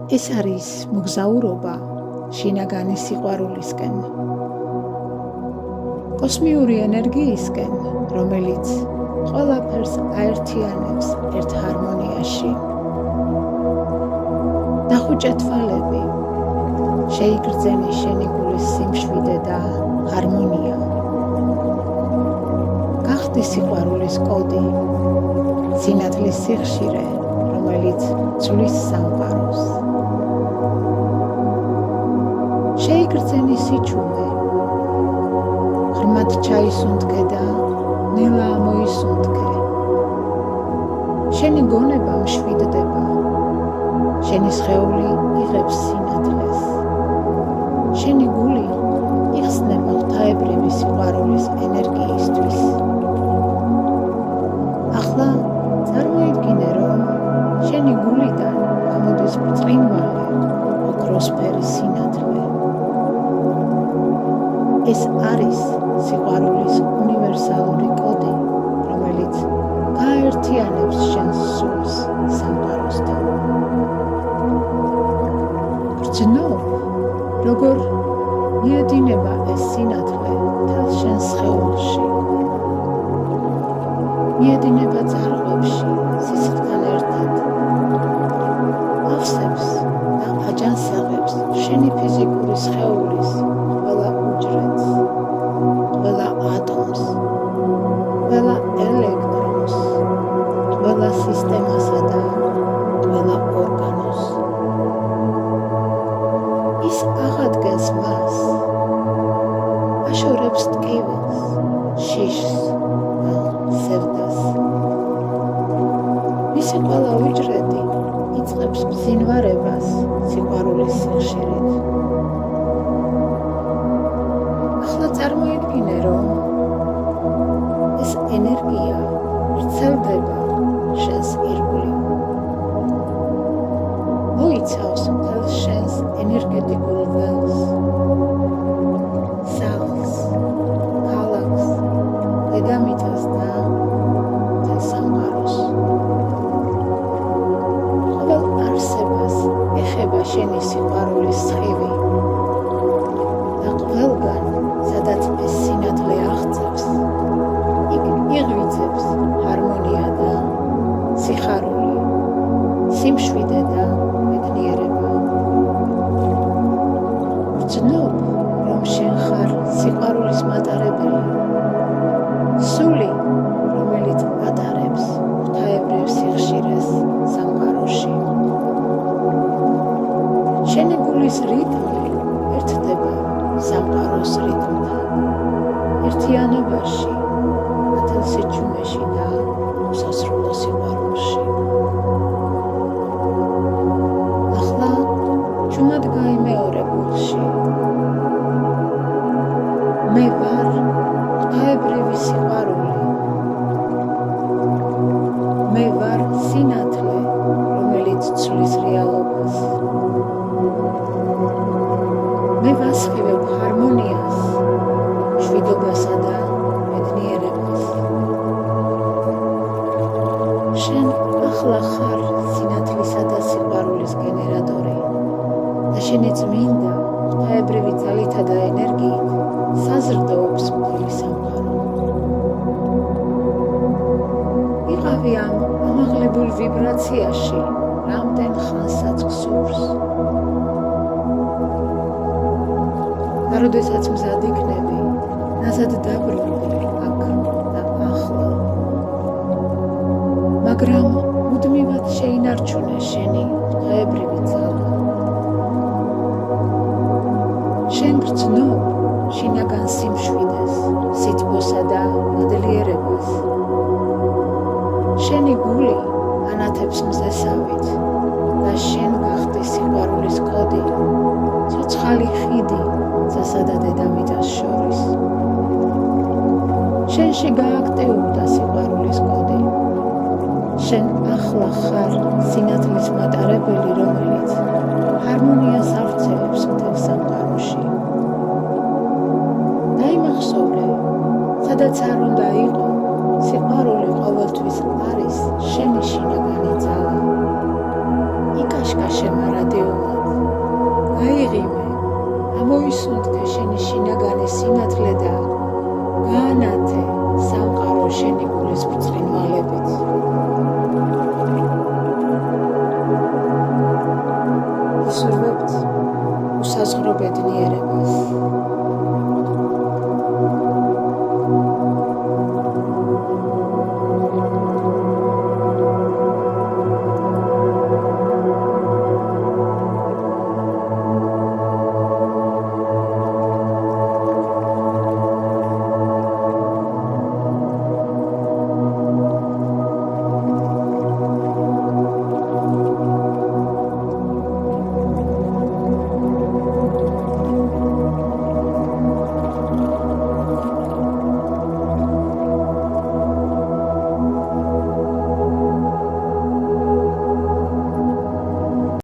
ეს არის მოგზაურობა შინაგანი სიყვარულისკენ, კოსმიური ენერგიისკენ, რომელიც ყველაფერს აერთიანებს ერთ ჰარმონიაში. დახუჭე თვალები, შეიგრძენი შენი გულის სიმშვიდე და ჰარმონია. გახდი სიყვარულის კოდი, სინათლის სიხშირე, რომელიც ცვლის სამყაროს. შეიგრძენი სიჩუმე, ღრმად ჩაისუნთქე და ნელა ამოისუნთქე. შენი გონება მშვიდდება, შენი სხეული იღებს სინათლეს, შენი გული იხსნება ღვთაებრივი სიყვარულის ენერგიისთვის. ახლა წარმოიდგინე, რომ შენი გულიდან გამოდის ბრწყინვალე ოქროსფერის სინათლე. ეს არის სიყვარულის უნივერსალური კოდი, რომელიც გააერთიანებს შენს სულს სამყაროსთან. გრძნობ, როგორ მიედინება ეს სინათლე მთელ შენს სხეულში. მიედინება ძარღვებში სისხლთან ერთად. ავსებს და აჯანსაღებს შენი ფიზიკური სხეულის ყველა უჯრედს, ყველა ატომს, ყველა ელექტრონს, ყველა სისტემასა და ყველა ორგანოს. ის აღადგენს მას, აშორებს ტკივილს, შიშს და სევდას. მისი ყველა უჯრედი იწყებს ბზინვარებას სიყვარულის სიხშირით. ახლა წარმოიდგინე, რომ ეს ენერგია ვრცელდება შენს ირგვლივ. მოიცავს მთელ შენს ენერგეტიკულ ველს, სახლს, ქალაქს, დედამიწას და მთელ სამყაროს. ყოველ არსებას ეხება შენი სიყვარულის სხივი და ყველგან, სადაც ეს სინათლე აღწევს, იქ იღვიძებს ჰარმონია და სიხარული, სიმშვიდე და ბედნიერება. გრძნობ, რომ შენ ხარ სიყვარულის მატარებელი, სული, რომელიც ატარებს ღვთაებრივ სიხშირეს სამყაროში. შენი გულის რიტმი ერთდება სამყაროს რიტმთან, ერთიანობაში, ათელ სიჩუმეში და უსასრულო სიყვარულში. ახლა ჩუმად გაიმეორე გულში. მე ვარ ღვთაებრივი სიყვარული. მე ვარ სინათლე, რომელიც ცვლის რეალობას. მე ვასხივებ ჰარმონიას, მშვიდობასა და ბედნიერებას. შენ ახლა ხარ სინათლისა და სიყვარულის გენერატორი და შენი წმინდა ღვთაებრივი ძალითა და ენერგიით საზრდოობს მთელი სამყარო. ვიყავი ამ ამაღლებულ ვიბრაციაში რამდენ ხანსაც გსურს. და როდესაც მზად იქნები, ნაზად დაბრუნდი აქ და ახლა. მაგრამ მუდმივად შეინარჩუნე შენი ღვთაებრივი ძალა. შენ გრძნობ შინაგან სიმშვიდეს, სითბოსა და მადლიერებას. შენი გული ანათებს მზესავით და შენ გახდი სიყვარულის კოდი, ცოცხალი ხიდი ძასა და დედამიწას შორის. შენში გააქტიურდა სიყვარულის კოდი. შენ ახლა ხარ სინათლის მატარებელი.